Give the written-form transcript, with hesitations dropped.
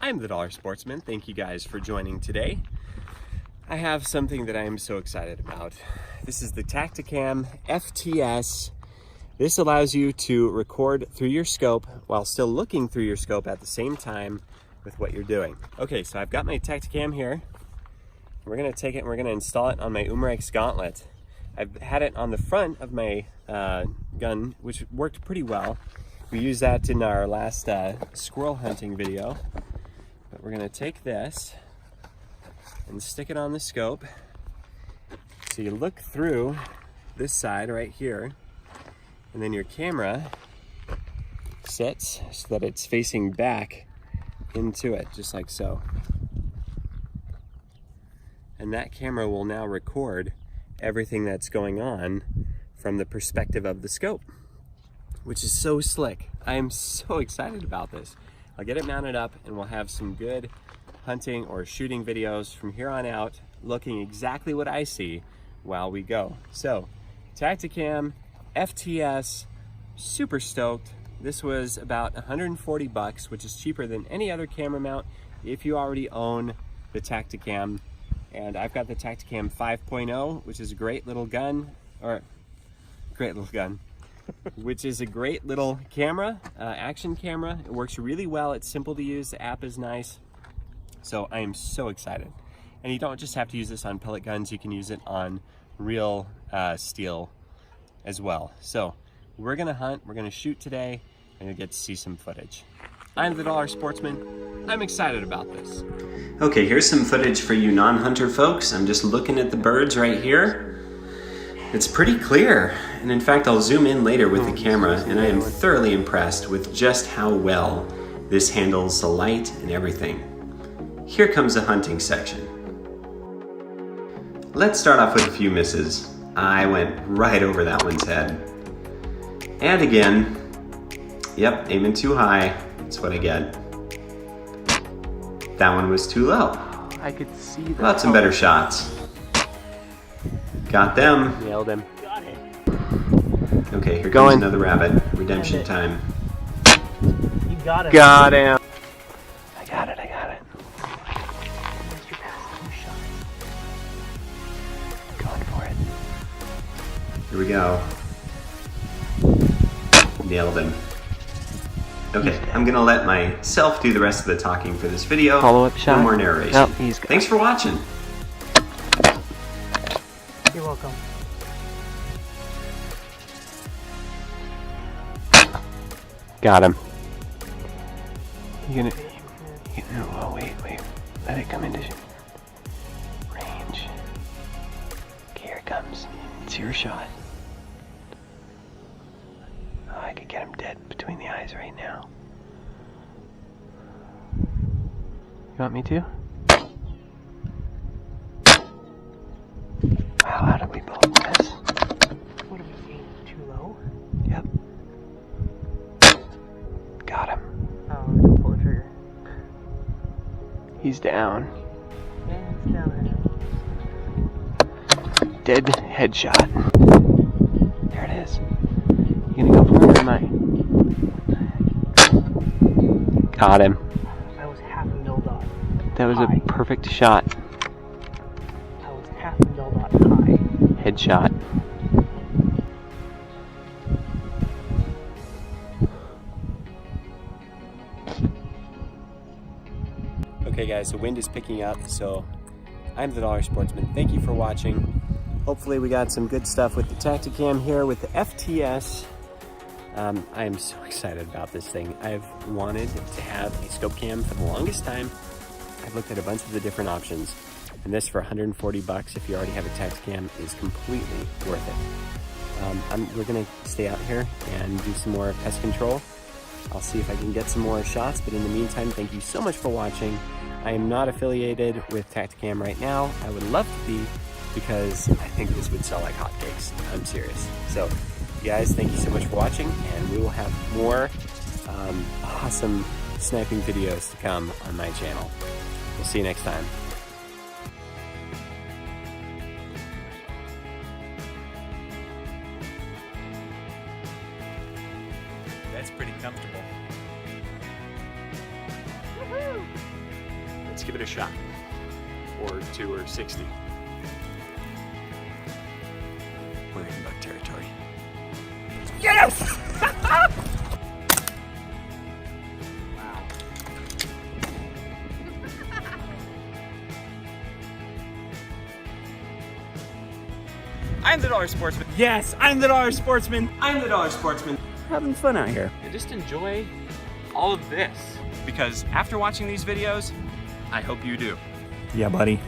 I'm the Dollar Sportsman. Thank you guys for joining today. I have something that I am so excited about. This is the Tactacam FTS. This allows you to record through your scope while still looking through your scope at the same time with what you're doing. Okay, so I've got my Tactacam here. We're gonna take it and we're gonna install it on my Umarex Gauntlet. I've had it on the front of my gun, which worked pretty well. We used that in our last squirrel hunting video. But we're gonna take this and stick it on the scope. So you look through this side right here, and then your camera sits so that it's facing back into it, just like so. And that camera will now record everything that's going on from the perspective of the scope, which is so slick. I am so excited about this. I'll get it mounted up and we'll have some good hunting or shooting videos from here on out, looking exactly what I see while we go. So, Tactacam FTS, super stoked. This was about 140 bucks, which is cheaper than any other camera mount if you already own the Tactacam. And I've got the Tactacam 5.0, which is a great little gun, which is a great little camera, action camera. It works really well. It's simple to use. The app is nice. So I am so excited. And you don't just have to use this on pellet guns. You can use it on real steel as well. So we're gonna hunt, we're gonna shoot today, and you'll get to see some footage. I'm the Dollar Sportsman. I'm excited about this. Okay, here's some footage for you non-hunter folks. I'm just looking at the birds right here. It's pretty clear, and in fact I'll zoom in later with the camera, and I am thoroughly impressed with just how well this handles the light and everything. Here comes the hunting section. Let's start off with a few misses. I went right over that one's head. And again, yep, aiming too high, that's what I get. That one was too low. I could see that. Got some better shots. Got them. Nailed him. Got it. Okay, here comes another rabbit. Redemption time. You got him. Got him. I got it. Going for it. Here we go. Nailed him. Okay, I'm gonna let myself do the rest of the talking for this video. Follow-up shot. No more narration. Nope, he's good. Thanks for watching. You're welcome. Got him. Oh, wait. Let it come into range. Okay, here it comes. It's your shot. Oh, I could get him dead between the eyes right now. You want me to? Wow, how did we both miss? What are we aiming too low? Yep. Got him. Oh, I'm gonna pull the trigger. He's down. Yeah, it's down there. Dead headshot. There it is. You gonna go for it or am I? Got him. I was half a mil dot. That was a perfect shot. I was half a mil dot high. Headshot. Okay guys, the wind is picking up, so I'm the Dollar Sportsman. Thank you for watching. Hopefully we got some good stuff with the Tactacam here with the FTS. I am so excited about this thing. I've wanted to have a scope cam for the longest time. I've looked at a bunch of the different options, and this for 140 bucks if you already have a Tactacam is completely worth it. We're gonna stay out here and do some more pest control. I'll see if I can get some more shots, but in the meantime, thank you so much for watching. I am not affiliated with Tactacam right now. I would love to be, because I think this would sell like hotcakes. I'm serious. So, you guys, thank you so much for watching, and we will have more awesome sniping videos to come on my channel. We'll see you next time. That's pretty comfortable. Woohoo! give it a shot. Or 2 or 60. We're in bug territory. Yes! I'm the Dollar Sportsman. Yes, I'm the Dollar Sportsman. I'm the Dollar Sportsman. Having fun out here. And just enjoy all of this. Because after watching these videos, I hope you do. Yeah, buddy.